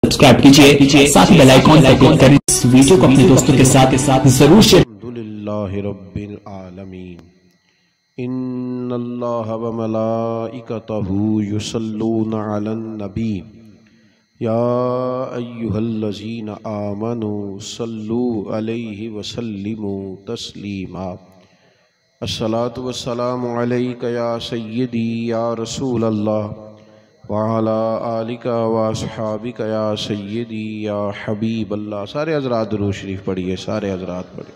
Subscribe کیجئے، ساتھ bell icon پر click کریں۔ اس ویڈیو کو اپنے دوستوں کے ساتھ ضرور شیئر۔ الحمدللہ رب العالمین، ان اللہ وملائکتہ یصلون علی النبی یا ایہا الذین آمنوا صلوا علیہ وسلموا تسلیما۔ الصلاۃ والسلام علیک یا سیدی یا رسول اللہ وعلی آلک واصحابک یا سیدی یا حبیب اللہ۔ سارے حضرات درود شریف پڑھیے، سارے حضرات پڑھیے۔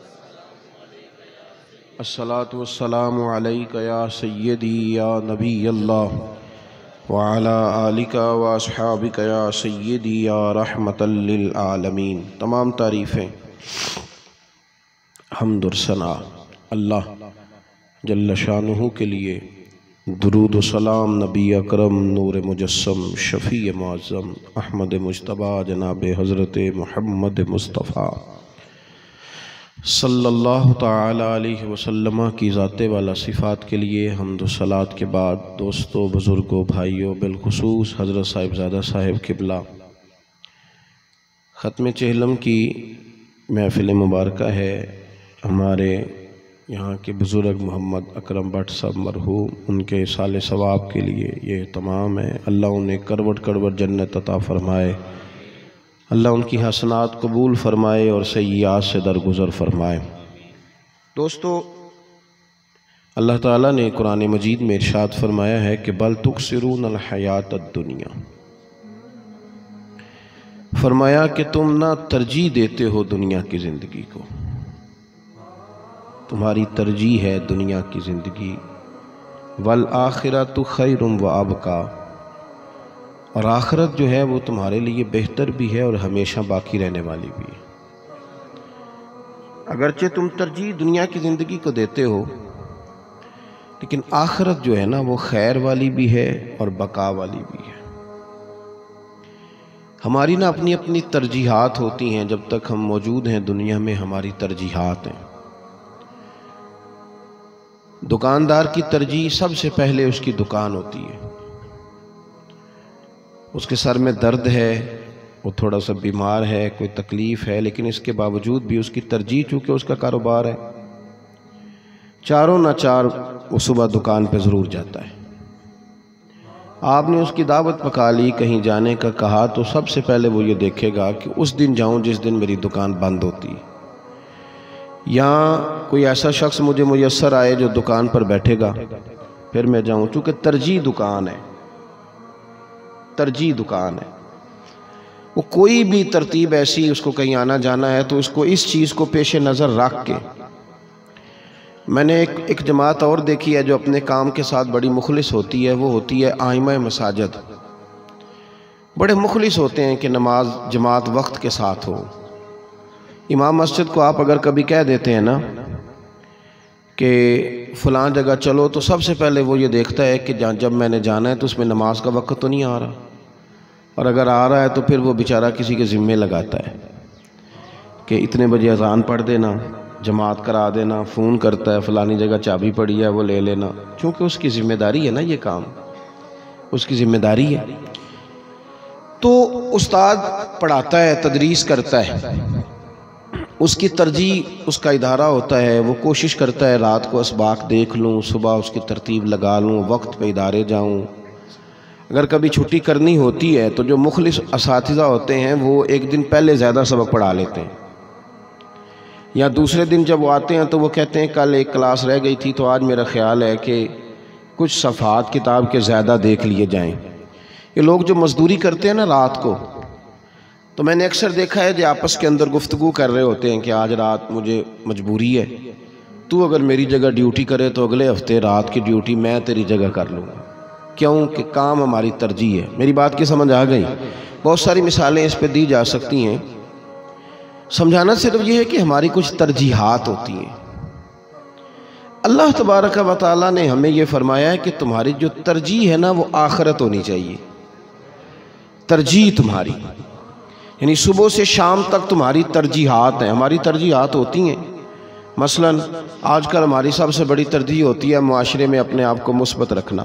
الصلاۃ والسلام علیک یا سیدی یا نبی اللہ وعلی آلک واصحابک یا سیدی یا رحمۃ للعالمین۔ تمام تعریفیں، حمد و ثنا اللہ جل شانہ کے لیے، درود و سلام نبی اکرم نور مجسم شفیع معظم احمد مجتبیٰ جناب حضرت محمد مصطفیٰ صلی اللہ تعالی علیہ وسلم کی ذات والا صفات کے لیے حمد و صلات کے بعد، دوستو، بزرگوں، بھائیوں، بالخصوص حضرت صاحبزادہ صاحب قبلہ، ختم چہلم کی محفل مبارکہ ہے۔ ہمارے یہاں کے بزرگ محمد اکرم بٹ صاحب مرحوم، ان کے سال ثواب کے لیے یہ تمام ہے۔ اللہ انہیں کروٹ کروٹ جنت عطا فرمائے، اللہ ان کی حسنات قبول فرمائے اور سیئات سے درگزر فرمائے۔ دوستو، اللہ تعالیٰ نے قرآن مجید میں ارشاد فرمایا ہے کہ بل تکثرون الحیات الدنیا، فرمایا کہ تم نہ ترجیح دیتے ہو دنیا کی زندگی کو، تمہاری ترجیح ہے دنیا کی زندگی، والآخرۃ خیر وابقیٰ، اور آخرت جو ہے وہ تمہارے لیے بہتر بھی ہے اور ہمیشہ باقی رہنے والی بھی ہے۔ اگرچہ تم ترجیح دنیا کی زندگی کو دیتے ہو، لیکن آخرت جو ہے نا وہ خیر والی بھی ہے اور بقا والی بھی ہے۔ ہماری نا اپنی اپنی ترجیحات ہوتی ہیں، جب تک ہم موجود ہیں دنیا میں ہماری ترجیحات ہیں۔ دکاندار کی ترجیح سب سے پہلے اس کی دکان ہوتی ہے، اس کے سر میں درد ہے، وہ تھوڑا سا بیمار ہے، کوئی تکلیف ہے، لیکن اس کے باوجود بھی اس کی ترجیح چونکہ اس کا کاروبار ہے، چاروں نہ چار وہ صبح دکان پہ ضرور جاتا ہے۔ آپ نے اس کی دعوت پکا لی، کہیں جانے کا کہا، تو سب سے پہلے وہ یہ دیکھے گا کہ اس دن جاؤں جس دن میری دکان بند ہوتی ہے، یا کوئی ایسا شخص مجھے میسر آئے جو دکان پر بیٹھے گا، پھر میں جاؤں، چونکہ ترجیح دکان ہے، ترجیح دکان ہے۔ وہ کوئی بھی ترتیب ایسی، اس کو کہیں آنا جانا ہے تو اس کو اس چیز کو پیش نظر رکھ کے۔ میں نے ایک جماعت اور دیکھی ہے جو اپنے کام کے ساتھ بڑی مخلص ہوتی ہے، وہ ہوتی ہے ائمہ مساجد۔ بڑے مخلص ہوتے ہیں کہ نماز جماعت وقت کے ساتھ ہو۔ امام مسجد کو آپ اگر کبھی کہہ دیتے ہیں نا کہ فلاں جگہ چلو، تو سب سے پہلے وہ یہ دیکھتا ہے کہ جب میں نے جانا ہے تو اس میں نماز کا وقت تو نہیں آ رہا، اور اگر آ رہا ہے تو پھر وہ بیچارہ کسی کے ذمے لگاتا ہے کہ اتنے بجے اذان پڑھ دینا، جماعت کرا دینا، فون کرتا ہے فلانی جگہ چابی پڑی ہے وہ لے لینا، چونکہ اس کی ذمہ داری ہے نا، یہ کام اس کی ذمہ داری ہے۔ تو استاد پڑھاتا ہے، تدریس کرتا ہے، اس کی ترجیح اس کا ادارہ ہوتا ہے، وہ کوشش کرتا ہے رات کو اسباق دیکھ لوں، صبح اس کی ترتیب لگا لوں، وقت پہ ادارے جاؤں۔ اگر کبھی چھٹی کرنی ہوتی ہے تو جو مخلص اساتذہ ہوتے ہیں وہ ایک دن پہلے زیادہ سبق پڑھا لیتے ہیں، یا دوسرے دن جب وہ آتے ہیں تو وہ کہتے ہیں کل ایک کلاس رہ گئی تھی تو آج میرا خیال ہے کہ کچھ صفحات کتاب کے زیادہ دیکھ لیے جائیں۔ یہ لوگ جو مزدوری کرتے ہیں نا رات کو، تو میں نے اکثر دیکھا ہے کہ آپس کے اندر گفتگو کر رہے ہوتے ہیں کہ آج رات مجھے مجبوری ہے، تو اگر میری جگہ ڈیوٹی کرے تو اگلے ہفتے رات کی ڈیوٹی میں تیری جگہ کر لوں گا، کیوں کہ کام ہماری ترجیح ہے۔ میری بات کی سمجھ آ گئی؟ بہت ساری مثالیں اس پہ دی جا سکتی ہیں، سمجھانا صرف یہ ہے کہ ہماری کچھ ترجیحات ہوتی ہیں۔ اللہ تبارک و تعالیٰ نے ہمیں یہ فرمایا ہے کہ تمہاری جو ترجیح ہے نا وہ آخرت ہونی چاہیے، ترجیح تمہاری، یعنی صبح سے شام تک تمہاری ترجیحات ہیں۔ ہماری ترجیحات ہوتی ہیں، مثلا آج کل ہماری سب سے بڑی ترجیح ہوتی ہے معاشرے میں اپنے آپ کو مثبت رکھنا،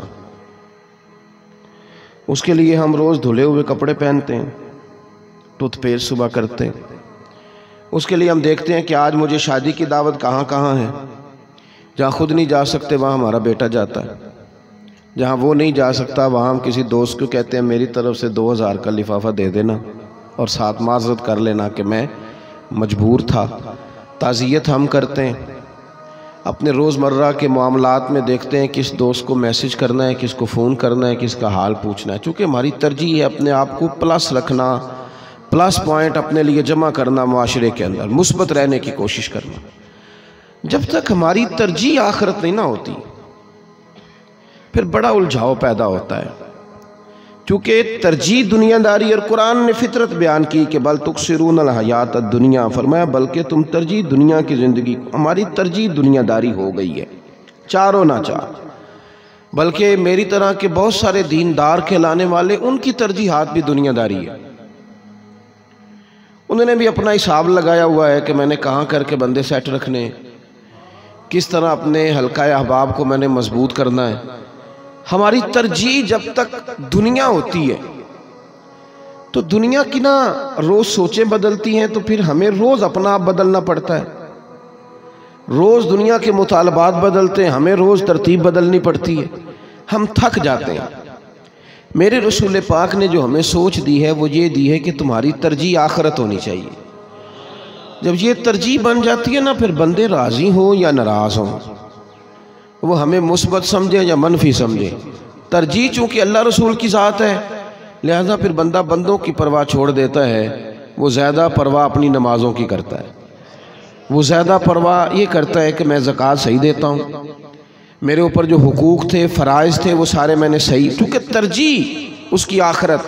اس کے لیے ہم روز دھلے ہوئے کپڑے پہنتے ہیں، ٹوتھ پیسٹ صبح کرتے ہیں۔ اس کے لیے ہم دیکھتے ہیں کہ آج مجھے شادی کی دعوت کہاں کہاں ہے، جہاں خود نہیں جا سکتے وہاں ہمارا بیٹا جاتا ہے، جہاں وہ نہیں جا سکتا وہاں ہم کسی دوست کو کہتے ہیں میری طرف سے 2000 کا لفافہ دے دینا اور ساتھ معذرت کر لینا کہ میں مجبور تھا۔ تعزیت ہم کرتے ہیں۔ اپنے روزمرہ کے معاملات میں دیکھتے ہیں کس دوست کو میسج کرنا ہے، کس کو فون کرنا ہے، کس کا حال پوچھنا ہے، چونکہ ہماری ترجیح ہے اپنے آپ کو پلس رکھنا، پلس پوائنٹ اپنے لیے جمع کرنا، معاشرے کے اندر مثبت رہنے کی کوشش کرنا۔ جب تک ہماری ترجیح آخرت نہیں نہ ہوتی پھر بڑا الجھاؤ پیدا ہوتا ہے، کیونکہ ترجیح دنیا داری، اور قرآن نے فطرت بیان کی کہ بل تکثرون الحیات الدنیا، فرمایا بلکہ تم ترجیح دنیا کی زندگی، ہماری ترجیح دنیا داری ہو گئی ہے، چاروں نہ چار۔ بلکہ میری طرح کے بہت سارے دیندار کہلانے والے، ان کی ترجیحات بھی دنیا داری ہے۔ انہوں نے بھی اپنا حساب لگایا ہوا ہے کہ میں نے کہاں کر کے بندے سیٹ رکھنے، کس طرح اپنے حلقہ احباب کو میں نے مضبوط کرنا ہے۔ ہماری ترجیح جب تک دنیا ہوتی ہے تو دنیا کی نا روز سوچیں بدلتی ہیں، تو پھر ہمیں روز اپنا آپ بدلنا پڑتا ہے۔ روز دنیا کے مطالبات بدلتے ہیں، ہمیں روز ترتیب بدلنی پڑتی ہے، ہم تھک جاتے ہیں۔ میرے رسول پاک نے جو ہمیں سوچ دی ہے وہ یہ دی ہے کہ تمہاری ترجیح آخرت ہونی چاہیے۔ جب یہ ترجیح بن جاتی ہے نا، پھر بندے راضی ہوں یا ناراض ہوں، وہ ہمیں مثبت سمجھیں یا منفی سمجھیں، ترجیح چونکہ اللہ رسول کی ذات ہے، لہذا پھر بندہ بندوں کی پرواہ چھوڑ دیتا ہے، وہ زیادہ پرواہ اپنی نمازوں کی کرتا ہے، وہ زیادہ پرواہ یہ کرتا ہے کہ میں زکوٰۃ صحیح دیتا ہوں، میرے اوپر جو حقوق تھے، فرائض تھے، وہ سارے میں نے صحیح، کیونکہ ترجیح اس کی آخرت۔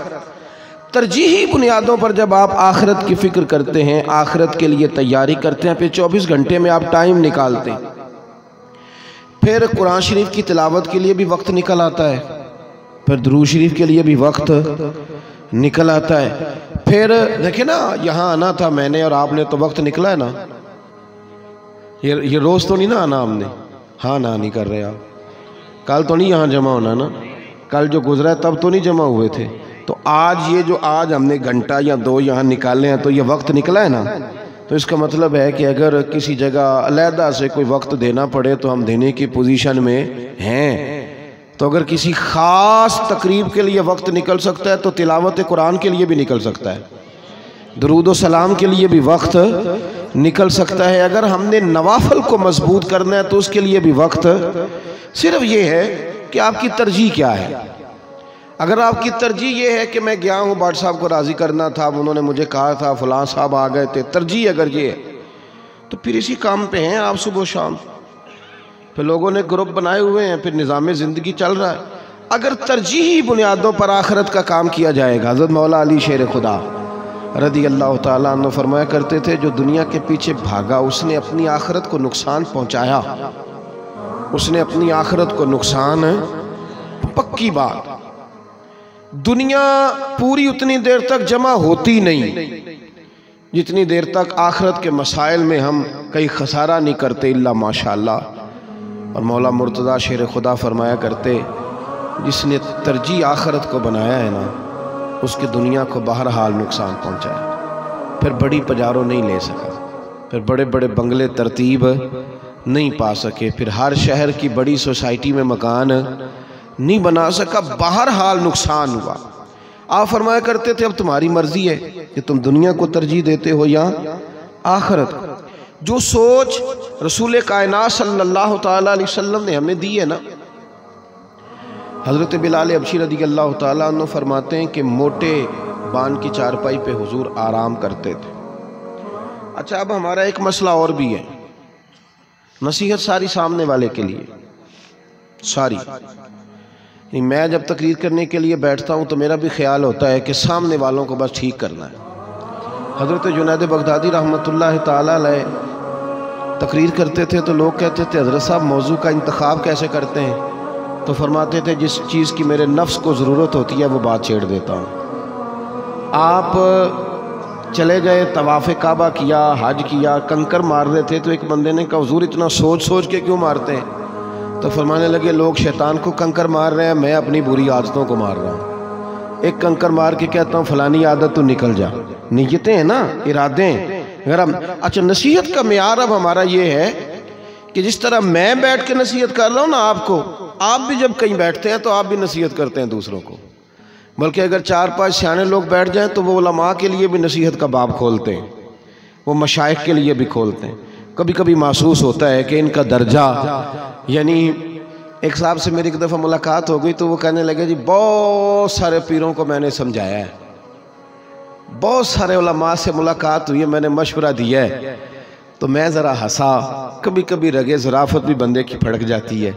ترجیحی بنیادوں پر جب آپ آخرت کی فکر کرتے ہیں، آخرت کے لیے تیاری کرتے ہیں، پھر 24 گھنٹے میں آپ ٹائم نکالتے ہیں، پھر قرآن شریف کی تلاوت کے لیے بھی وقت نکل آتا ہے، پھر درود شریف کے لیے بھی وقت نکل آتا ہے، پھر دیکھیں نا یہاں آنا تھا میں نے اور آپ نے تو وقت نکلا ہے نا، یہ روز تو نہیں نا آنا ہم نے، ہاں نہ نہیں کر رہے آپ، کل تو نہیں یہاں جمع ہونا نا، کل جو گزرا ہے تب تو نہیں جمع ہوئے تھے، تو آج یہ جو آج ہم نے گھنٹہ یا 2 یہاں نکالے ہیں تو یہ وقت نکلا ہے نا، تو اس کا مطلب ہے کہ اگر کسی جگہ علیحدہ سے کوئی وقت دینا پڑے تو ہم دینے کی پوزیشن میں ہیں۔ تو اگر کسی خاص تقریب کے لیے وقت نکل سکتا ہے تو تلاوت قرآن کے لیے بھی نکل سکتا ہے، درود و سلام کے لیے بھی وقت نکل سکتا ہے، اگر ہم نے نوافل کو مضبوط کرنا ہے تو اس کے لیے بھی وقت۔ صرف یہ ہے کہ آپ کی ترجیح کیا ہے۔ اگر آپ کی ترجیح یہ ہے کہ میں گیا ہوں بٹ صاحب کو راضی کرنا تھا، انہوں نے مجھے کہا تھا، فلاں صاحب آ گئے تھے، ترجیح اگر یہ ہے تو پھر اسی کام پہ ہیں آپ صبح و شام، پھر لوگوں نے گروپ بنائے ہوئے ہیں، پھر نظام زندگی چل رہا ہے۔ اگر ترجیحی بنیادوں پر آخرت کا کام کیا جائے گا، حضرت مولا علی شیر خدا رضی اللہ تعالیٰ عنہ فرمایا کرتے تھے جو دنیا کے پیچھے بھاگا اس نے اپنی آخرت کو نقصان پہنچایا، اس نے اپنی آخرت کو نقصان، پکی بات، دنیا پوری اتنی دیر تک جمع ہوتی نہیں جتنی دیر تک آخرت کے مسائل میں ہم کئی خسارہ نہیں کرتے الا ماشاءاللہ۔ اور مولا مرتضیٰ شیر خدا فرمایا کرتے جس نے ترجیح آخرت کو بنایا ہے نا اس کی دنیا کو بہرحال نقصان پہنچا ہے، پھر بڑی پجاروں نہیں لے سکا، پھر بڑے بڑے بنگلے ترتیب نہیں پا سکے، پھر ہر شہر کی بڑی سوسائٹی میں مکان نہیں بنا سکا، بہرحال نقصان ہوا۔ آپ فرمایا کرتے تھے اب تمہاری مرضی ہے کہ تم دنیا کو ترجیح دیتے ہو یا آخرت۔ جو سوچ رسول کائنات صلی اللہ تعالیٰ علیہ وسلم نے ہمیں دی ہے نا، حضرت بلال حبشی رضی اللہ تعالیٰ عنہ فرماتے ہیں کہ موٹے بان کی چارپائی پہ حضور آرام کرتے تھے۔ اچھا اب ہمارا ایک مسئلہ اور بھی ہے، نصیحت ساری سامنے والے کے لیے، ساری، میں جب تقریر کرنے کے لیے بیٹھتا ہوں تو میرا بھی خیال ہوتا ہے کہ سامنے والوں کو بس ٹھیک کرنا ہے۔ حضرت جنید بغدادی رحمۃ اللہ تعالیٰ علیہ تقریر کرتے تھے تو لوگ کہتے تھے حضرت صاحب موضوع کا انتخاب کیسے کرتے ہیں؟ تو فرماتے تھے جس چیز کی میرے نفس کو ضرورت ہوتی ہے وہ بات چھیڑ دیتا ہوں۔ آپ چلے گئے طواف کعبہ کیا، حج کیا، کنکر مار رہے تھے تو ایک بندے نے کہا حضور اتنا سوچ سوچ کے کیوں مارتے ہیں؟ تو فرمانے لگے لوگ شیطان کو کنکر مار رہے ہیں، میں اپنی بری عادتوں کو مار رہا ہوں۔ ایک کنکر مار کے کہتا ہوں فلانی عادت تو نکل جا. نیتیں ہیں نا، ارادے ہیں. اگر ہم اچھا نصیحت کا معیار اب ہمارا یہ ہے کہ جس طرح میں بیٹھ کے نصیحت کر رہا ہوں نا آپ کو، آپ بھی جب کہیں بیٹھتے ہیں تو آپ بھی نصیحت کرتے ہیں دوسروں کو. بلکہ اگر 4-5 سیانے لوگ بیٹھ جائیں تو وہ علماء کے لیے بھی نصیحت کا باب کھولتے ہیں، وہ مشائخ کے لیے بھی کھولتے ہیں. کبھی کبھی محسوس ہوتا ہے کہ ان کا درجہ، یعنی ایک صاحب سے میری ایک دفعہ ملاقات ہو گئی تو وہ کہنے لگے جی بہت سارے پیروں کو میں نے سمجھایا ہے، بہت سارے علماء سے ملاقات ہوئی ہے، میں نے مشورہ دیا ہے. تو میں ذرا ہنسا. کبھی کبھی رگے ظرافت بھی بندے کی پھڑک جاتی ہے.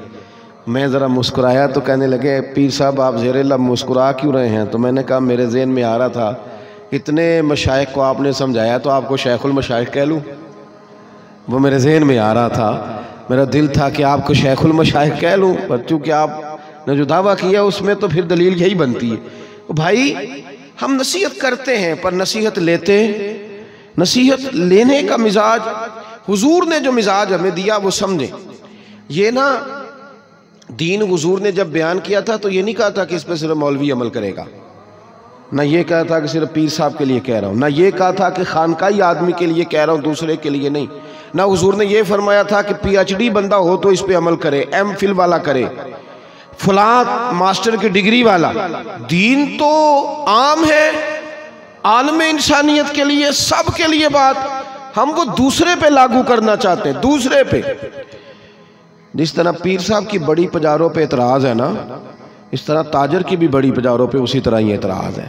میں ذرا مسکرایا تو کہنے لگے پیر صاحب آپ زیر لب مسکرا کیوں رہے ہیں؟ تو میں نے کہا میرے ذہن میں آ رہا تھا اتنے مشائخ کو آپ نے سمجھایا تو آپ کو شیخ المشائخ کہہ لوں. وہ میرے ذہن میں آ رہا تھا، میرا دل تھا کہ آپ کو شیخ المشائخ کہہ لوں، پر چونکہ آپ نے جو دعویٰ کیا اس میں تو پھر دلیل یہی بنتی ہے. بھائی ہم نصیحت کرتے ہیں پر نصیحت لینے کا مزاج، حضور نے جو مزاج ہمیں دیا وہ سمجھیں. یہ نا دین حضور نے جب بیان کیا تھا تو یہ نہیں کہا تھا کہ اس پہ صرف مولوی عمل کرے گا، نہ یہ کہا تھا کہ صرف پیر صاحب کے لیے کہہ رہا ہوں، نہ یہ کہا تھا کہ خانقاہی آدمی کے لیے کہہ رہا ہوں دوسرے کے لیے نہیں، نہ حضور نے یہ فرمایا تھا کہ پی ایچ ڈی بندہ ہو تو اس پہ عمل کرے، ایم فل والا کرے، فلاں ماسٹر کی ڈگری والا. دین تو عام ہے، عالم انسانیت کے لیے، سب کے لیے بات. ہم وہ دوسرے پہ لاگو کرنا چاہتے ہیں، دوسرے پہ. جس طرح پیر صاحب کی بڑی پجاروں پہ اعتراض ہے نا، اس طرح تاجر کی بھی بڑی پجاروں پہ اسی طرح ہی اعتراض ہے.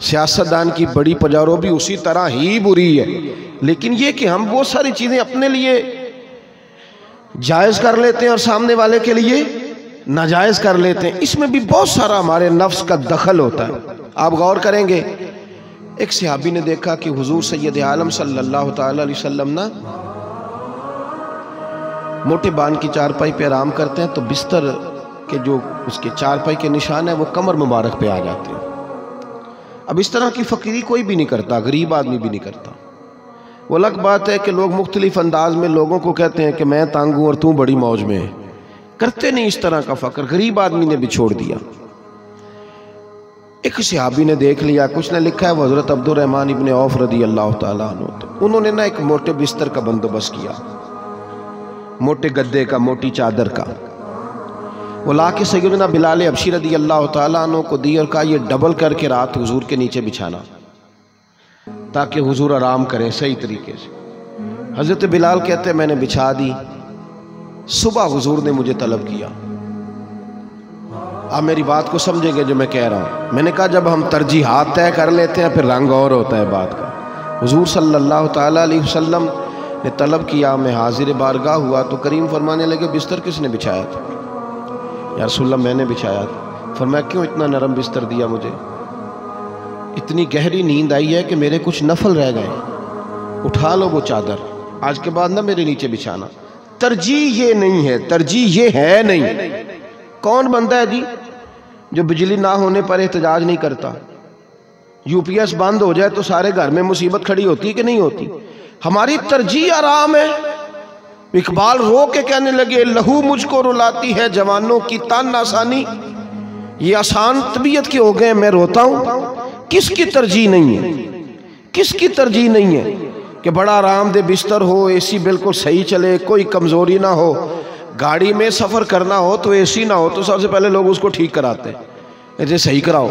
سیاستدان کی بڑی پجاروں بھی اسی طرح ہی بری ہے. لیکن یہ کہ ہم وہ ساری چیزیں اپنے لیے جائز کر لیتے ہیں اور سامنے والے کے لیے ناجائز کر لیتے ہیں، اس میں بھی بہت سارا ہمارے نفس کا دخل ہوتا ہے. آپ غور کریں گے، ایک صحابی نے دیکھا کہ حضور سید عالم صلی اللہ تعالی علیہ وسلم نا موٹے بان کی چارپائی پہ آرام کرتے ہیں تو بستر کے جو اس کے چارپائی کے نشان ہیں وہ کمر مبارک پہ آ جاتے ہیں. اب اس طرح کی فقیری کوئی بھی نہیں کرتا، غریب آدمی بھی نہیں کرتا. وہ الگ بات ہے کہ لوگ مختلف انداز میں لوگوں کو کہتے ہیں کہ میں تانگ ہوں اور تو بڑی موج میں ہے، کرتے نہیں اس طرح کا فقر. غریب آدمی نے بھی چھوڑ دیا. ایک صحابی نے دیکھ لیا، کچھ نے لکھا ہے وہ حضرت عبد الرحمن ابن عوف رضی اللہ تعالیٰ عنہ، انہوں نے نا ایک موٹے بستر کا بندوبست کیا، موٹے گدے کا، موٹی چادر کا. وہ لا کے سیدنا بلال حبشی رضی اللہ تعالیٰ عنہ کو دی اور کہا یہ ڈبل کر کے رات حضور کے نیچے بچھانا تاکہ حضور آرام کریں صحیح طریقے سے. حضرت بلال کہتے ہیں میں نے بچھا دی. صبح حضور نے مجھے طلب کیا. آپ میری بات کو سمجھیں گے جو میں کہہ رہا ہوں. میں نے کہا جب ہم ترجیحات طے کر لیتے ہیں پھر رنگ اور ہوتا ہے بات کا. حضور صلی اللہ تعالیٰ علیہ وسلم نے طلب کیا، میں حاضر بارگاہ ہوا تو کریم فرمانے لگے بستر کس نے بچھایا تھا؟ یا رسول اللہ میں نے بچھایا تھا. فرمایا کیوں اتنا نرم بستر دیا مجھے؟ اتنی گہری نیند آئی ہے کہ میرے کچھ نفل رہ گئے، اٹھا لو وہ چادر، آج کے بعد نہ میرے نیچے بچھانا. ترجیح یہ نہیں ہے، ترجیح یہ ہے نہیں. کون بندہ ہے جی جو بجلی نہ ہونے پر احتجاج نہیں کرتا؟ یو پی ایس بند ہو جائے تو سارے گھر میں مصیبت کھڑی ہوتی کہ نہیں ہوتی؟ ہماری ترجیح آرام ہے. اقبال رو کے کہنے لگے لہو مجھ کو رلاتی ہے جوانوں کی تان آسانی. یہ آسان طبیعت کے ہو گئے، میں روتا ہوں. کس کی ترجیح نہیں ہے؟ کس کی ترجیح نہیں ہے کہ بڑا آرام دہ بستر ہو، اے سی بالکل صحیح چلے، کوئی کمزوری نہ ہو. گاڑی میں سفر کرنا ہو تو اے سی نہ ہو تو سب سے پہلے لوگ اس کو ٹھیک کراتے ہیں، اسے صحیح کراؤ.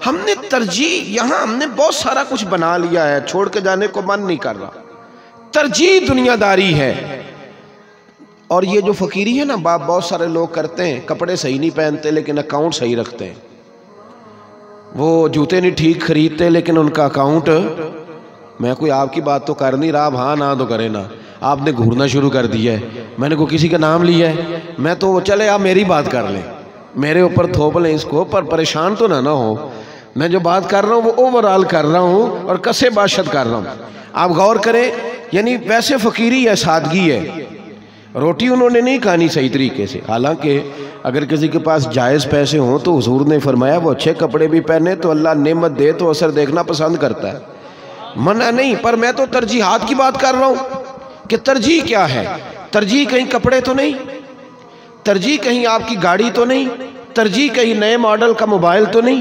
ہم نے ترجیح یہاں ہم نے بہت سارا کچھ بنا لیا ہے، چھوڑ کے جانے کو من نہیں کر رہا. ترجیح دنیا داری ہے. اور یہ جو فقیری ہے نا بہت سارے لوگ کرتے ہیں، کپڑے صحیح نہیں پہنتے لیکن اکاؤنٹ صحیح رکھتے ہیں. وہ جوتے نہیں ٹھیک خریدتے لیکن ان کا اکاؤنٹ، میں کوئی آپ کی بات تو کر نہیں رہا، ہاں نہ تو کرے نا، آپ نے گھورنا شروع کر دیا ہے. میں نے کوئی کسی کا نام لیا ہے؟ میں تو چلے آپ میری بات کر لیں، میرے اوپر تھوپ لیں اس کو، پر پریشان تو نہ ہو. میں جو بات کر رہا ہوں وہ اوورال کر رہا ہوں اور کسے باشد کر رہا ہوں. آپ غور کریں، یعنی ویسے فقیری ہے، سادگی ہے. روٹی انہوں نے نہیں کھانی صحیح طریقے سے. حالانکہ اگر کسی کے پاس جائز پیسے ہوں تو حضور نے فرمایا وہ اچھے کپڑے بھی پہنے تو اللہ نعمت دے تو اثر دیکھنا پسند کرتا ہے، منع نہیں. پر میں تو ترجیحات کی بات کر رہا ہوں کہ ترجیح کیا ہے. ترجیح کہیں کپڑے تو نہیں، ترجیح کہیں آپ کی گاڑی تو نہیں، ترجیح کہیں نئے ماڈل کا موبائل تو نہیں،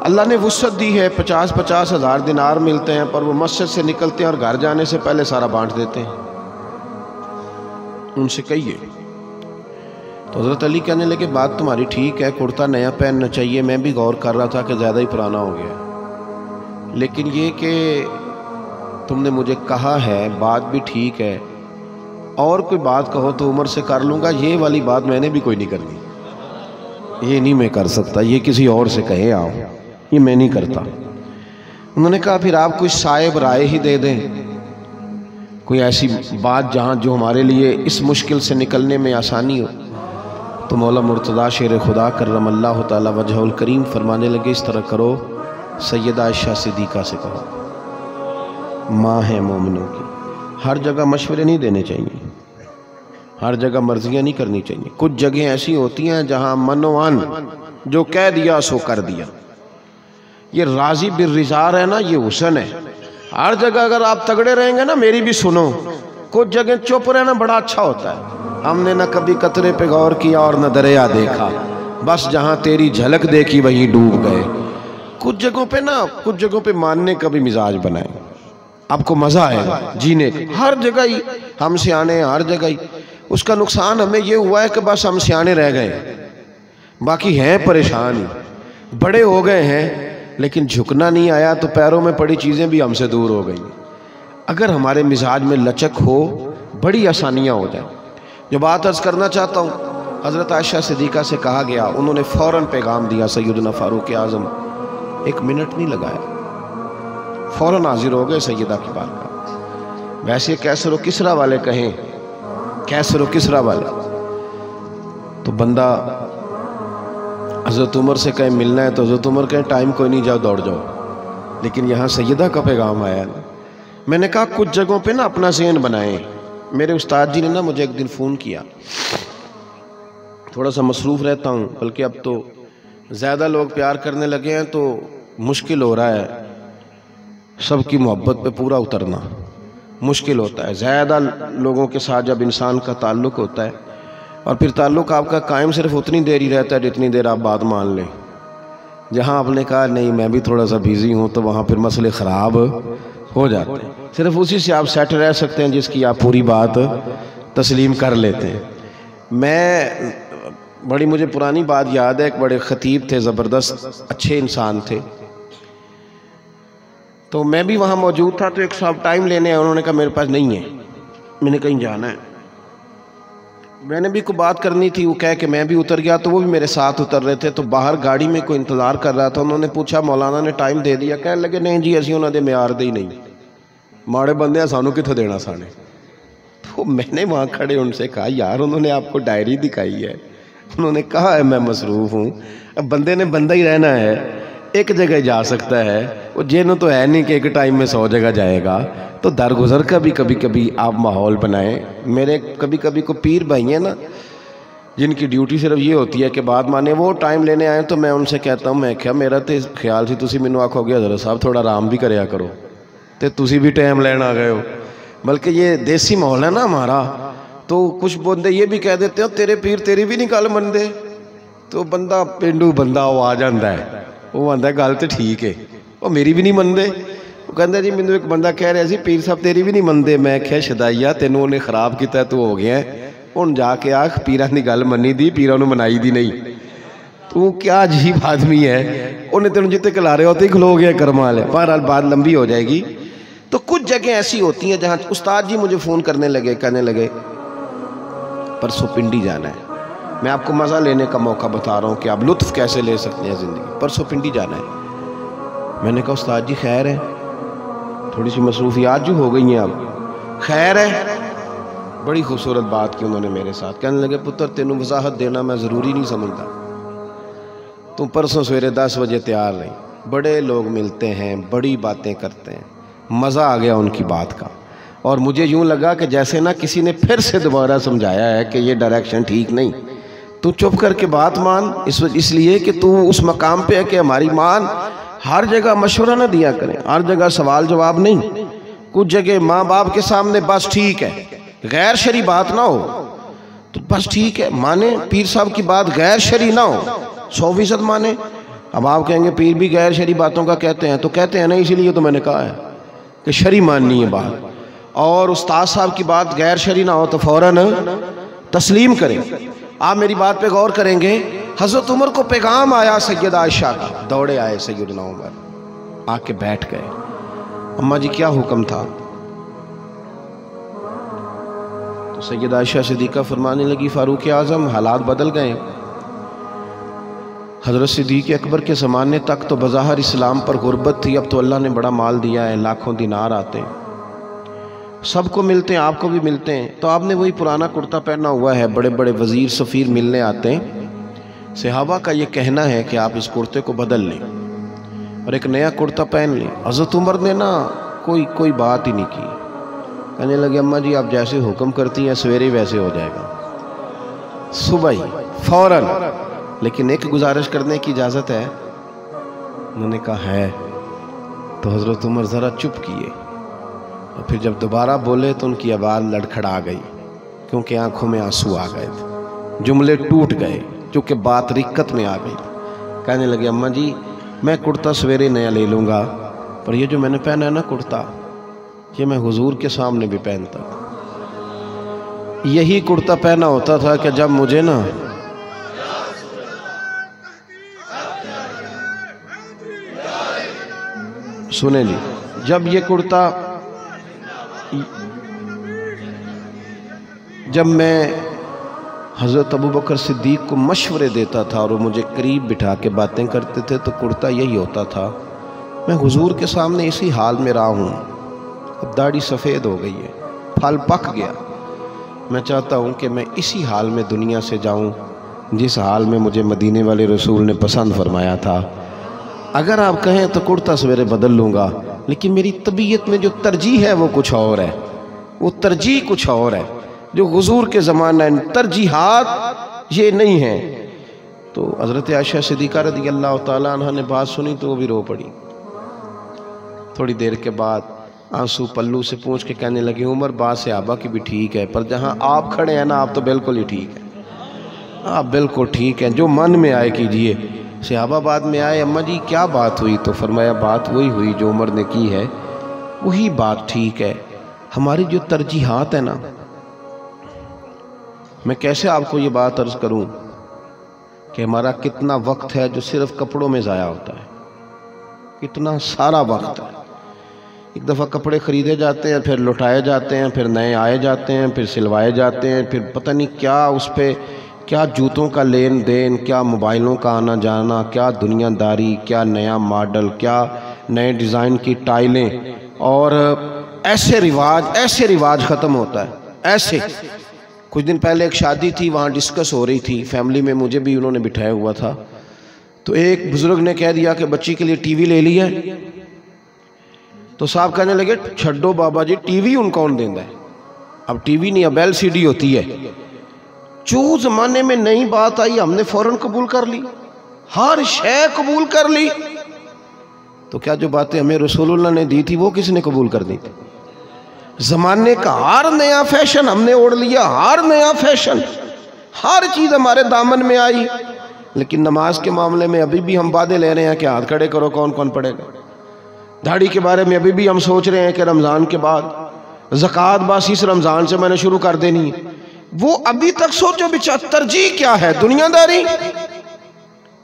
اللہ نے وسعت دی ہے، 50-50 ہزار دینار ملتے ہیں، پر وہ مسجد سے نکلتے ہیں اور گھر جانے سے پہلے سارا بانٹ دیتے ہیں۔ ان سے کہیے۔ تو حضرت علی کہنے لگے بات تمہاری ٹھیک ہے، کرتا نیا پہننا چاہیے، میں بھی غور کر رہا تھا کہ زیادہ ہی پرانا ہو گیا، لیکن یہ کہ تم نے مجھے کہا ہے بات بھی ٹھیک ہے، اور کوئی بات کہو تو عمر سے کر لوں گا، یہ والی بات میں نے بھی کوئی نہیں کرنی، یہ نہیں میں کر سکتا، یہ کسی اور سے کہے آؤ، یہ میں نہیں کرتا۔ انہوں نے کہا پھر آپ کوئی صائب رائے ہی دے دیں، کوئی ایسی بات جہاں جو ہمارے لیے اس مشکل سے نکلنے میں آسانی ہو۔ تو مولا مرتضیٰ شیر خدا کرم اللہ تعالی وجہ الکریم فرمانے لگے اس طرح کرو، سیدہ عائشہ صدیقہ سے کہو، ماں ہے مومنوں کی، ہر جگہ مشورے نہیں دینے چاہیے، ہر جگہ مرضیاں نہیں کرنی چاہیے۔ کچھ جگہیں ایسی ہوتی ہیں جہاں منوان جو کہہ دیا سو کر دیا، یہ راضی بالرضا ہے نا، یہ حسن ہے۔ ہر جگہ اگر آپ تگڑے رہیں گے نا، میری بھی سنو، کچھ جگہ چپ رہنا بڑا اچھا ہوتا ہے۔ ہم نے نہ کبھی قطرے پہ غور کیا اور نہ دریا دیکھا، بس جہاں تیری جھلک دیکھی وہیں ڈوب گئے۔ کچھ جگہوں پہ ماننے کا بھی مزاج بنائیں، آپ کو مزہ آئے گا جینے کا۔ ہر جگہ ہی ہم سیانے ہیں، ہر جگہ ہی۔ اس کا نقصان ہمیں یہ ہوا ہے کہ بس ہم سیانے رہ گئے، باقی ہیں پریشان ہی، بڑے ہو گئے ہیں لیکن جھکنا نہیں آیا، تو پیروں میں پڑی چیزیں بھی ہم سے دور ہو گئی۔ اگر ہمارے مزاج میں لچک ہو، بڑی آسانیاں ہو جائیں۔ جو بات عرض کرنا چاہتا ہوں، حضرت عائشہ صدیقہ سے کہا گیا، انہوں نے فوراً پیغام دیا سیدنا فاروق اعظم، 1 منٹ نہیں لگایا، فوراً حاضر ہو گئے سیدہ کی بارگاہ۔ ویسے کیسر و کسرا والے کہیں، کیسر و کسرا والے، تو بندہ حضرت عمر سے کہیں ملنا ہے تو حضرت عمر کہیں ٹائم کوئی نہیں، جاؤ دوڑ جاؤ، لیکن یہاں سیدہ کا پیغام آیا۔ میں نے کہا کچھ جگہوں پہ نا اپنا ذہن بنائیں۔ میرے استاد جی نے نا مجھے ایک دن فون کیا، تھوڑا سا مصروف رہتا ہوں، بلکہ اب تو زیادہ لوگ پیار کرنے لگے ہیں تو مشکل ہو رہا ہے، سب کی محبت پہ پورا اترنا مشکل ہوتا ہے۔ زیادہ لوگوں کے ساتھ جب انسان کا تعلق ہوتا ہے، اور پھر تعلق آپ کا قائم صرف اتنی دیر ہی رہتا ہے جتنی دیر آپ بات مان لیں۔ جہاں آپ نے کہا نہیں میں بھی تھوڑا سا بیزی ہوں، تو وہاں پھر مسئلے خراب ہو جاتے ہیں۔ صرف اسی سے آپ سیٹ رہ سکتے ہیں جس کی آپ پوری بات تسلیم کر لیتے ہیں۔ مجھے پرانی بات یاد ہے، ایک بڑے خطیب تھے، زبردست اچھے انسان تھے، تو میں بھی وہاں موجود تھا۔ تو ایک صاحب ٹائم لینے آئے، انہوں نے کہا میرے پاس نہیں ہے، میں نے کہیں جانا ہے، میں نے بھی کوئی بات کرنی تھی، وہ کہہ کہ میں بھی اتر گیا، تو وہ بھی میرے ساتھ اتر رہے تھے۔ تو باہر گاڑی میں کوئی انتظار کر رہا تھا، انہوں نے پوچھا مولانا نے ٹائم دے دیا؟ کہنے لگے نہیں جی اسی انہوں نے معیار دے ہی نہیں، ماڑے بندے سانو کتوں دینا سانے۔ تو میں نے وہاں کھڑے ان سے کہا یار انہوں نے آپ کو ڈائری دکھائی ہے، انہوں نے کہا ہے میں مصروف ہوں، اب بندے نے بندہ ہی رہنا ہے، ایک جگہ جا سکتا ہے، وہ جینو تو ہے نہیں کہ ایک ٹائم میں 100 جگہ جائے گا، تو درگزر کا بھی کبھی کبھی آپ ماحول بنائیں۔ میرے کبھی کبھی کو پیر بھائی ہیں نا، جن کی ڈیوٹی صرف یہ ہوتی ہے کہ بات مانے، وہ ٹائم لینے آئے تو میں ان سے کہتا ہوں، میں کیا میرا تو خیال سی تسی مینوں آکھو گے حضرت صاحب تھوڑا آرام بھی کریا کرو، تے تسی بھی ٹائم لینا آ گئے ہو۔ بلکہ یہ دیسی ماحول ہے نا ہمارا، تو کچھ بندے یہ بھی کہہ دیتے ہیں تیرے پیر تیری بھی نہیں گل مندے، تو بندہ پینڈو بندہ وہ آ جاندہ ہے، وہ آندہ ہے گل تو ٹھیک ہے، وہ میری بھی نہیں مندے۔ وہ کہندہ جی مینوں ایک بندہ کہہ رہا سی پیر صاحب تیری بھی نہیں مندے، میں کہا شدائیا تینوں انہیں خراب کیتا ہے تو ہو گیا ہے، ان جا کے آکھ پیران دی گل منی دی، پیران منائی دی نہیں۔ تو کیا عجیب آدمی ہے، انہیں تینوں جتے کھلا رہے ہوتے ہی کھلو گیا کرمال ہے۔ بہرحال بات لمبی ہو جائے گی۔ تو کچھ جگہیں ایسی ہوتی ہیں جہاں استاد جی مجھے فون کرنے لگے، کہنے لگے پرسوں پنڈی جانا ہے، میں آپ کو مزہ لینے کا موقع بتا رہا ہوں کہ آپ لطف کیسے لے سکتے ہیں زندگی، پرسوں پنڈی جانا ہے۔ میں نے کہا استاد جی خیر ہے، تھوڑی سی مصروفیات جو ہو گئی ہیں اب، خیر ہے؟ بڑی خوبصورت بات کی انہوں نے میرے ساتھ، کہنے لگے پتر تینوں وضاحت دینا میں ضروری نہیں سمجھتا، تم پرسوں سویرے 10 بجے تیار رہی، بڑے لوگ ملتے ہیں، بڑی باتیں کرتے ہیں، مزہ آ گیا ان کی بات کا، اور مجھے یوں لگا کہ جیسے نا کسی نے پھر سے دوبارہ سمجھایا ہے کہ یہ ڈائریکشن ٹھیک نہیں، تو چپ کر کے بات مان، اس لیے کہ تو اس مقام پہ ہے کہ ہماری مان، ہر جگہ مشورہ نہ دیا کریں، ہر جگہ سوال جواب نہیں، کچھ جگہ ماں باپ کے سامنے بس ٹھیک ہے، غیر شرعی بات نہ ہو تو بس ٹھیک ہے، مانے پیر صاحب کی بات غیر شرعی نہ ہو، 100% مانے، اب آپ کہیں گے پیر بھی غیر شرعی باتوں کا کہتے ہیں، تو کہتے ہیں نا، اسی لیے تو میں نے کہا ہے کہ شرعی ماننی ہے بات، اور استاد صاحب کی بات غیر شرعی نہ ہو تو فوراً تسلیم کریں۔ آپ میری بات پہ غور کریں گے، حضرت عمر کو پیغام آیا سیدہ عائشہ کا، دوڑے آئے سیدنا عمر، آ کے بیٹھ گئے، اماں جی کیا حکم تھا؟ تو سیدہ عائشہ صدیقہ فرمانے لگی فاروق اعظم حالات بدل گئے، حضرت صدیق اکبر کے زمانے تک تو بظاہر اسلام پر غربت تھی، اب تو اللہ نے بڑا مال دیا ہے، لاکھوں دینار آتے ہیں، سب کو ملتے ہیں، آپ کو بھی ملتے ہیں، تو آپ نے وہی پرانا کرتا پہنا ہوا ہے، بڑے بڑے وزیر سفیر ملنے آتے ہیں، صحابہ کا یہ کہنا ہے کہ آپ اس کرتے کو بدل لیں اور ایک نیا کرتا پہن لیں۔ حضرت عمر نے نا کوئی بات ہی نہیں کی، کہنے لگے اماں جی آپ جیسے حکم کرتی ہیں سویرے ویسے ہو جائے گا، صبح ہی فوراً، لیکن ایک گزارش کرنے کی اجازت ہے؟ انہوں نے کہا ہے۔ تو حضرت عمر ذرا چپ کیے، اور پھر جب دوبارہ بولے تو ان کی آواز لڑکھڑا گئی، کیونکہ آنکھوں میں آنسو آ گئے تھے، جملے ٹوٹ گئے، کیونکہ بات رکت میں آ گئی۔ کہنے لگے اماں جی میں کرتا سویرے نیا لے لوں گا، پر یہ جو میں نے پہنا ہے نا کرتا، یہ میں حضور کے سامنے بھی پہنتا، یہی کرتا پہنا ہوتا تھا کہ جب مجھے نا سنیں جی، جب یہ کرتا، جب میں حضرت ابوبکر صدیق کو مشورے دیتا تھا اور وہ مجھے قریب بٹھا کے باتیں کرتے تھے تو کرتا یہی ہوتا تھا، میں حضور کے سامنے اسی حال میں رہا ہوں، اب داڑھی سفید ہو گئی ہے، پھل پک گیا، میں چاہتا ہوں کہ میں اسی حال میں دنیا سے جاؤں جس حال میں مجھے مدینے والے رسول نے پسند فرمایا تھا۔ اگر آپ کہیں تو کرتا سویرے بدل لوں گا، لیکن میری طبیعت میں جو ترجیح ہے وہ کچھ اور ہے، وہ ترجیح کچھ اور ہے، جو حضور کے زمانہ ترجیحات یہ نہیں ہیں۔ تو حضرت عائشہ صدیقہ رضی اللہ تعالیٰ عنہ نے بات سنی تو وہ بھی رو پڑی، تھوڑی دیر کے بعد آنسو پلو سے پونچھ کے کہنے لگے عمر بات صحابہ کی بھی ٹھیک ہے، پر جہاں آپ کھڑے ہیں نا آپ تو بالکل ہی ٹھیک ہیں، آپ بالکل ٹھیک ہیں، جو من میں آئے کیجئے۔ صحابہ بعد میں آئے، اماں جی کیا بات ہوئی؟ تو فرمایا بات وہی ہوئی جو عمر نے کی ہے، وہی بات ٹھیک ہے، ہماری جو ترجیحات ہیں نا، میں کیسے آپ کو یہ بات عرض کروں کہ ہمارا کتنا وقت ہے جو صرف کپڑوں میں ضائع ہوتا ہے، کتنا سارا وقت ہے، ایک دفعہ کپڑے خریدے جاتے ہیں، پھر لٹائے جاتے ہیں، پھر نئے آئے جاتے ہیں، پھر سلوائے جاتے ہیں، پھر پتہ نہیں کیا اس پہ، کیا جوتوں کا لین دین، کیا موبائلوں کا آنا جانا، کیا دنیا داری، کیا نیا ماڈل، کیا نئے ڈیزائن کی ٹائلیں، اور ایسے رواج ختم ہوتا ہے، ایسے۔ کچھ دن پہلے ایک شادی تھی، وہاں ڈسکس ہو رہی تھی فیملی میں، مجھے بھی انہوں نے بٹھایا ہوا تھا، تو ایک بزرگ نے کہہ دیا کہ بچی کے لیے ٹی وی لے لی ہے، تو صاحب کہنے لگے چھڈو بابا جی ٹی وی ان کون دیندہ ہے، اب ٹی وی نہیں اب ایل سی ڈی ہوتی ہے۔ جو زمانے میں نئی بات آئی ہم نے فوراً قبول کر لی، ہر شے قبول کر لی، تو کیا جو باتیں ہمیں رسول اللہ نے دی تھی وہ کس نے قبول کر دی تھی؟ زمانے کا ہر نیا فیشن ہم نے اوڑھ لیا، ہر نیا فیشن، ہر چیز ہمارے دامن میں آئی، لیکن نماز کے معاملے میں ابھی بھی ہم وعدے لے رہے ہیں کہ ہاتھ کھڑے کرو کون کون پڑے گا، داڑھی کے بارے میں ابھی بھی ہم سوچ رہے ہیں کہ رمضان کے بعد زکوٰۃ بس اس رمضان سے میں نے شروع کر دینی ہے، وہ ابھی تک سوچو بچہ ترجیح کیا ہے؟ دنیا داری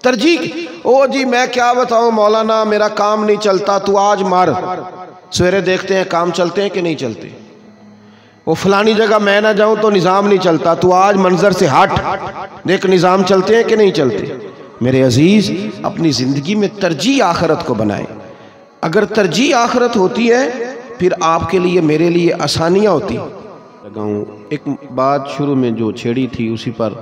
ترجیح۔ او جی میں کیا بتاؤں مولانا میرا کام نہیں چلتا، تو آج مر، سویرے دیکھتے ہیں کام چلتے ہیں کہ نہیں چلتے، وہ فلانی جگہ میں نہ جاؤں تو نظام نہیں چلتا، تو آج منظر سے ہٹ دیکھ نظام چلتے ہیں کہ نہیں چلتے۔ میرے عزیز اپنی زندگی میں ترجیح آخرت کو بنائیں، اگر ترجیح آخرت ہوتی ہے پھر آپ کے لیے میرے لیے آسانیاں ہوتی۔ ایک بات شروع میں جو چھیڑی تھی اسی پر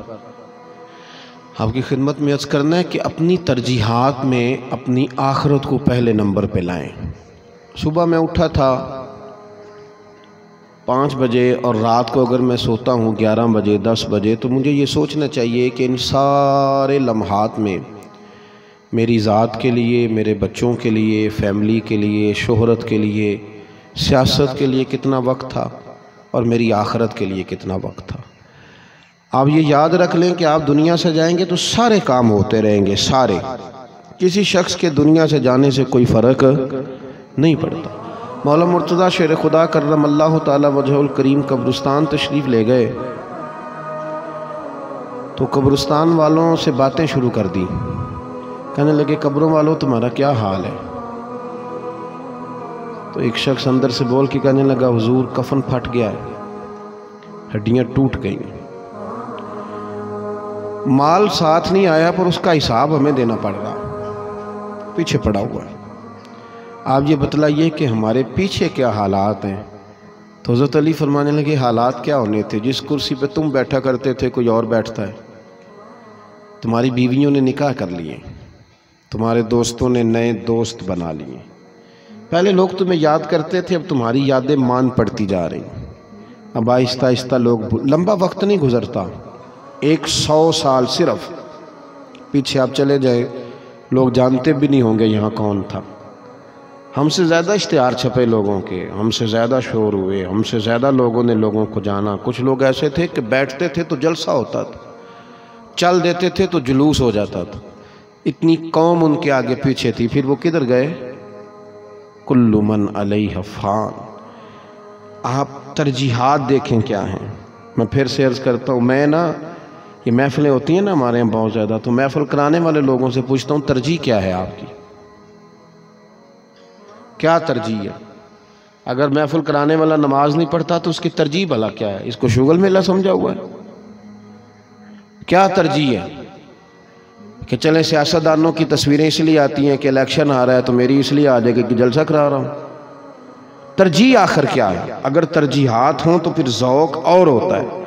آپ کی خدمت میں عرض کرنا ہے کہ اپنی ترجیحات میں اپنی آخرت کو پہلے نمبر پہ لائیں۔ صبح میں اٹھا تھا 5 بجے اور رات کو اگر میں سوتا ہوں 11 بجے 10 بجے، تو مجھے یہ سوچنا چاہیے کہ ان سارے لمحات میں میری ذات کے لیے، میرے بچوں کے لیے، فیملی کے لیے، شہرت کے لیے، سیاست کے لیے کتنا وقت تھا اور میری آخرت کے لیے کتنا وقت تھا۔ آپ یہ یاد رکھ لیں کہ آپ دنیا سے جائیں گے تو سارے کام ہوتے رہیں گے، سارے کسی شخص کے دنیا سے جانے سے کوئی فرق نہیں پڑتا۔ مولا مرتضیٰ شیر خدا کرم اللہ تعالی وجہ الکریم قبرستان تشریف لے گئے تو قبرستان والوں سے باتیں شروع کر دی۔ کہنے لگے قبروں والوں تمہارا کیا حال ہے؟ تو ایک شخص اندر سے بول کے کہنے لگا حضور کفن پھٹ گیا ہے، ہڈیاں ٹوٹ گئیں، مال ساتھ نہیں آیا پر اس کا حساب ہمیں دینا پڑ رہا، پیچھے پڑا ہوا ہے، آپ یہ بتلائیے کہ ہمارے پیچھے کیا حالات ہیں؟ تو حضرت علی فرمانے لگے حالات کیا ہونے تھے؟ جس کرسی پہ تم بیٹھا کرتے تھے کوئی اور بیٹھتا ہے، تمہاری بیویوں نے نکاح کر لیے، تمہارے دوستوں نے نئے دوست بنا لیے، پہلے لوگ تمہیں یاد کرتے تھے، اب تمہاری یادیں مان پڑتی جا رہی، اب آہستہ آہستہ لوگ لمبا وقت نہیں گزرتا، 100 سال صرف پیچھے آپ چلے جائے لوگ جانتے بھی نہیں ہوں گے یہاں کون تھا، ہم سے زیادہ اشتہار چھپے لوگوں کے، ہم سے زیادہ شور ہوئے، ہم سے زیادہ لوگوں نے لوگوں کو جانا، کچھ لوگ ایسے تھے کہ بیٹھتے تھے تو جلسہ ہوتا تھا، چل دیتے تھے تو جلوس ہو جاتا تھا، اتنی قوم ان کے آگے پیچھے تھی، پھر وہ کدھر گئے؟ کل من علیہ فان۔ آپ ترجیحات دیکھیں کیا ہیں۔ میں پھر سے عرض کرتا ہوں، میں نا یہ محفلیں ہوتی ہیں نا ہمارے یہاں بہت زیادہ، تو محفل کرانے والے لوگوں سے پوچھتا ہوں ترجیح کیا ہے آپ کی؟ کیا ترجیح ہے؟ اگر محفل کرانے والا نماز نہیں پڑھتا تو اس کی ترجیح بھلا کیا ہے؟ اس کو شغل میلہ سمجھا ہوا ہے؟ کیا ترجیح ہے؟ کہ چلیں سیاستدانوں کی تصویریں اس لیے آتی ہیں کہ الیکشن آ رہا ہے تو میری اس لیے آ جائے گی کہ جلسہ کرا رہا ہوں۔ ترجیح آخر کیا ہے؟ اگر ترجیحات ہوں تو پھر ذوق اور ہوتا ہے،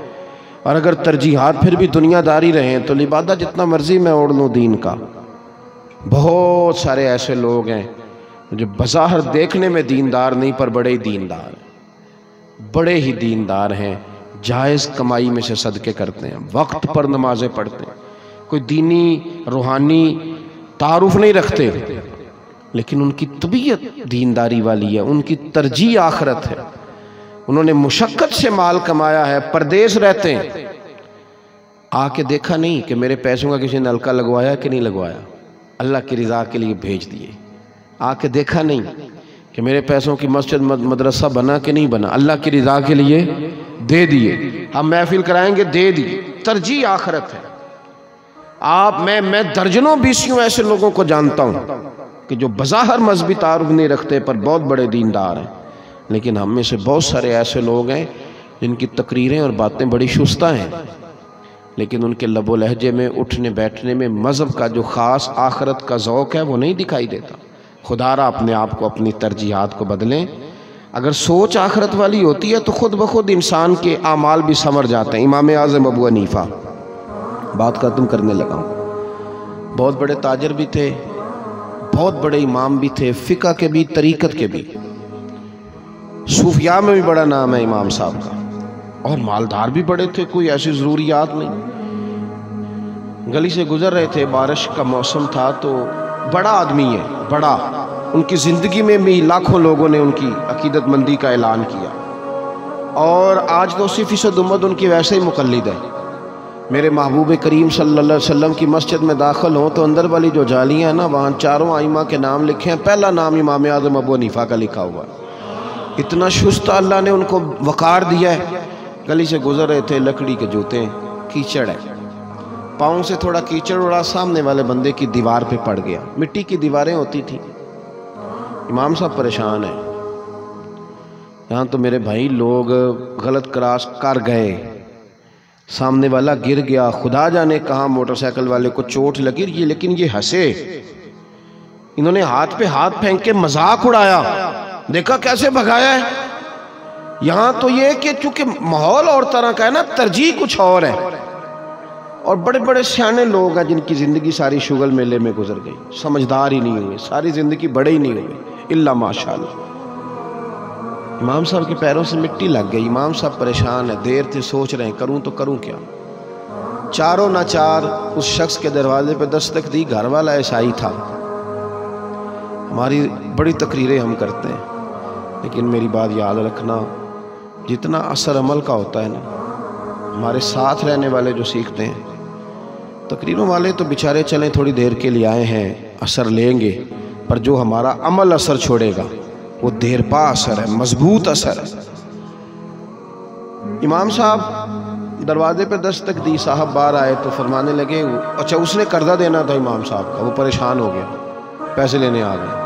اور اگر ترجیحات پھر بھی دنیا داری رہیں تو لبادہ جتنا مرضی میں اوڑھ لوں دین کا۔ بہت سارے ایسے لوگ ہیں جو بظاہر دیکھنے میں دیندار نہیں پر بڑے ہی دیندار ہیں، بڑے ہی دیندار ہیں، جائز کمائی میں سے صدقے کرتے ہیں، وقت پر نمازیں پڑھتے ہیں، کوئی دینی روحانی تعارف نہیں رکھتے، لیکن ان کی طبیعت دینداری والی ہے، ان کی ترجیح آخرت ہے، انہوں نے مشقت سے مال کمایا ہے، پردیس رہتے ہیں، آ کے دیکھا نہیں کہ میرے پیسوں کا کسی نے نلکا لگوایا کہ نہیں لگوایا، اللہ کی رضا کے لیے بھیج دیے، آ کے دیکھا نہیں کہ میرے پیسوں کی مسجد مدرسہ بنا کہ نہیں بنا، اللہ کی رضا کے لیے دے دیے، ہم محفل کرائیں گے دے دیے، ترجیح آخرت ہے۔ میں درجنوں بیسیوں ایسے لوگوں کو جانتا ہوں کہ جو بظاہر مذہبی تعارف نہیں رکھتے پر بہت بڑے دیندار ہیں، لیکن ہم میں سے بہت سارے ایسے لوگ ہیں جن کی تقریریں اور باتیں بڑی شستہ ہیں، لیکن ان کے لب و لہجے میں اٹھنے بیٹھنے میں مذہب کا جو خاص آخرت کا ذوق ہے وہ نہیں دکھائی دیتا۔ خدا را اپنے آپ کو اپنی ترجیحات کو بدلیں، اگر سوچ آخرت والی ہوتی ہے تو خود بخود انسان کے اعمال بھی سمر جاتے ہیں۔ امام اعظم ابو حنیفہ، بات ختم کرنے لگا ہوں، بہت بڑے تاجر بھی تھے، بہت بڑے امام بھی تھے، فقہ کے بھی طریقت کے بھی، صوفیاء میں بھی بڑا نام ہے امام صاحب کا، اور مالدار بھی بڑے تھے، کوئی ایسی ضروریات نہیں۔ گلی سے گزر رہے تھے، بارش کا موسم تھا، تو بڑا آدمی ہے، بڑا، ان کی زندگی میں بھی لاکھوں لوگوں نے ان کی عقیدت مندی کا اعلان کیا، اور آج تو 80% امت ان کی ویسے ہی مقلد ہے۔ میرے محبوب کریم صلی اللہ علیہ وسلم کی مسجد میں داخل ہوں تو اندر والی جو جالیاں ہیں نا، وہاں چاروں ائمہ کے نام لکھے ہیں، پہلا نام امام اعظم ابو حنیفہ کا لکھا ہوا ہے۔ اتنا شستہ اللہ نے ان کو وقار دیا ہے۔ گلی سے گزر رہے تھے، لکڑی کے جوتے، کیچڑ ہے، پاؤں سے تھوڑا کیچڑ اڑا، سامنے والے بندے کی دیوار پہ پڑ گیا، مٹی کی دیواریں ہوتی تھیں۔ امام صاحب پریشان ہیں، یہاں تو میرے بھائی لوگ غلط کراس کر گئے، سامنے والا گر گیا، خدا جانے کہاں موٹر سائیکل والے کو چوٹ لگی، لیکن یہ ہنسے، انہوں نے ہاتھ پہ ہاتھ پھینک کے مذاق اڑایا، دیکھا کیسے بھگایا ہے۔ یہاں تو یہ کہ چونکہ ماحول اور طرح کا ہے نا، ترجیح کچھ اور ہے، اور بڑے بڑے سیانے لوگ ہیں جن کی زندگی ساری شغل میلے میں گزر گئی، سمجھدار ہی نہیں ہوئے، ساری زندگی بڑے ہی نہیں ہوئے، الا ماشاءاللہ۔ امام صاحب کے پیروں سے مٹی لگ گئی، امام صاحب پریشان ہے، دیر سے سوچ رہے ہیں کروں تو کروں کیا۔ چاروں ناچار اس شخص کے دروازے پہ دستک دی، گھر والا عیسائی تھا۔ ہماری بڑی تقریریں ہم کرتے ہیں، لیکن میری بات یاد رکھنا، جتنا اثر عمل کا ہوتا ہے نا، ہمارے ساتھ رہنے والے جو سیکھتے ہیں۔ تقریروں والے تو بیچارے چلیں تھوڑی دیر کے لیے آئے ہیں، اثر لیں گے، پر جو ہمارا عمل اثر چھوڑے گا وہ دیرپا اثر ہے، مضبوط اثر ہے۔ امام صاحب دروازے پہ دستک دی، صاحب باہر آئے تو فرمانے لگے، اچھا اس نے قرضہ دینا تھا امام صاحب کا، وہ پریشان ہو گیا، پیسے لینے آ گئے،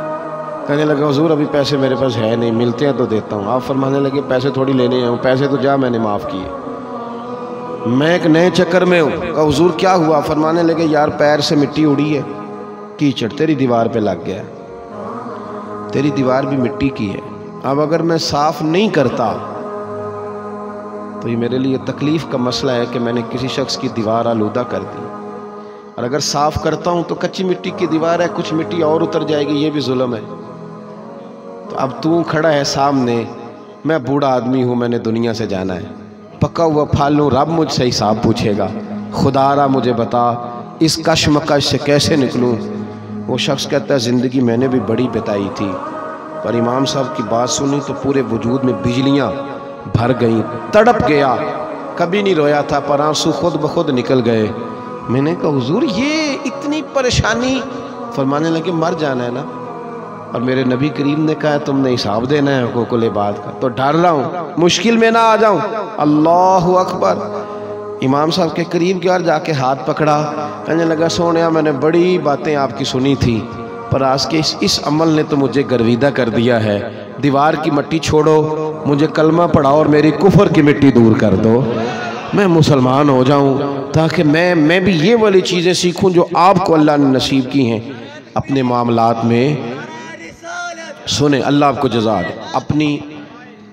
کہنے لگا حضور ابھی پیسے میرے پاس ہے نہیں، ملتے ہیں تو دیتا ہوں۔ آپ فرمانے لگے پیسے تھوڑی لینے ہیں، پیسے تو جا میں نے معاف کیے، میں ایک نئے چکر میں ہوں۔ کہا حضور کیا ہوا؟ فرمانے لگے یار پیر سے مٹی اڑی ہے، کیچڑ تیری دیوار پہ لگ گیا، تیری دیوار بھی مٹی کی ہے، اب اگر میں صاف نہیں کرتا تو یہ میرے لیے تکلیف کا مسئلہ ہے کہ میں نے کسی شخص کی دیوار آلودہ کر دی، اور اگر صاف کرتا ہوں تو کچی مٹی کی دیوار ہے، کچھ مٹی اور اتر جائے گی، یہ بھی ظلم ہے۔ تو اب تو کھڑا ہے سامنے، میں بوڑھا آدمی ہوں، میں نے دنیا سے جانا ہے، پکا ہوا پھل لوں، رب مجھ سے حساب پوچھے گا، خدا را مجھے بتا اس کشمکش سے کیسے نکلوں۔ وہ شخص کہتا ہے زندگی میں نے بھی بڑی بتائی تھی، پر امام صاحب کی بات سنی تو پورے وجود میں بجلیاں بھر گئیں، تڑپ گیا، کبھی نہیں رویا تھا پر آنسو خود بخود نکل گئے۔ میں نے کہا حضور یہ اتنی پریشانی؟ فرمانے لگے مر جانا ہے نا، اور میرے نبی کریم نے کہا تم نے حساب دینا ہے حقوق العباد کا، تو ڈر رہا ہوں مشکل میں نہ آ جاؤں۔ اللہ اکبر۔ امام صاحب کے قریب گیا اور جا کے ہاتھ پکڑا، کہنے لگا سونیا میں نے بڑی باتیں آپ کی سنی تھی، پر آج کے اس عمل نے تو مجھے گرویدہ کر دیا ہے، دیوار کی مٹی چھوڑو، مجھے کلمہ پڑھاؤ اور میری کفر کی مٹی دور کر دو، میں مسلمان ہو جاؤں، تاکہ میں بھی یہ والی چیزیں سیکھوں جو آپ کو اللہ نے نصیب کی ہیں۔ اپنے معاملات میں سنیں، اللہ آپ کو جزا دے، اپنی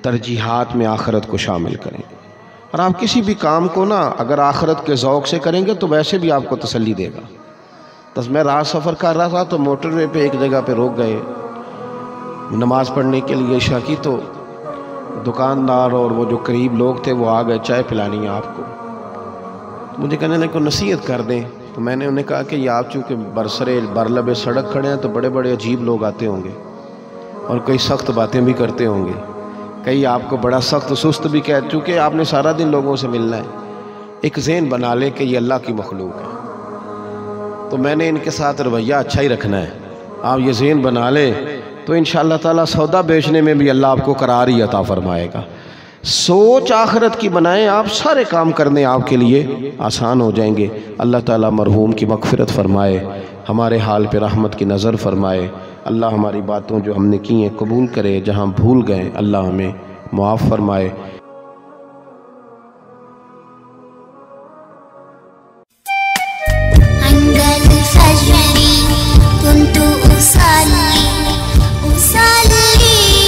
ترجیحات میں آخرت کو شامل کریں، اور آپ کسی بھی کام کو نا اگر آخرت کے ذوق سے کریں گے تو ویسے بھی آپ کو تسلی دے گا۔ بس میں رات سفر کر رہا تھا تو موٹر وے پہ ایک جگہ پہ روک گئے نماز پڑھنے کے لیے عشاء کی، تو دکاندار اور وہ جو قریب لوگ تھے وہ آ گئے چائے پلانی ہے آپ کو، مجھے کہنے لگے کو نصیحت کر دیں، تو میں نے انہیں کہا کہ یہ آپ چونکہ برسرے برلب سڑک کھڑے ہیں تو بڑے بڑے عجیب لوگ آتے ہوں گے اور کئی سخت باتیں بھی کرتے ہوں گے، کئی آپ کو بڑا سخت سست بھی کہتے، چونکہ آپ نے سارا دن لوگوں سے ملنا ہے، ایک ذہن بنا لے کہ یہ اللہ کی مخلوق ہے، تو میں نے ان کے ساتھ رویہ اچھا ہی رکھنا ہے، آپ یہ ذہن بنا لیں تو انشاءاللہ تعالیٰ سودا بیچنے میں بھی اللہ آپ کو قرار ہی عطا فرمائے گا۔ سوچ آخرت کی بنائیں، آپ سارے کام کرنے آپ کے لیے آسان ہو جائیں گے۔ اللہ تعالیٰ مرحوم کی مغفرت فرمائے، ہمارے حال پہ رحمت کی نظر فرمائے، اللہ ہماری باتوں جو ہم نے کی ہیں قبول کرے، جہاں بھول گئے اللہ ہمیں معاف فرمائے۔ عند الفجر كنت أصلي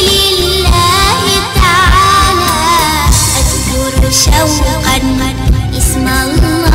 لله تعالى أذكر شوقا اسم الله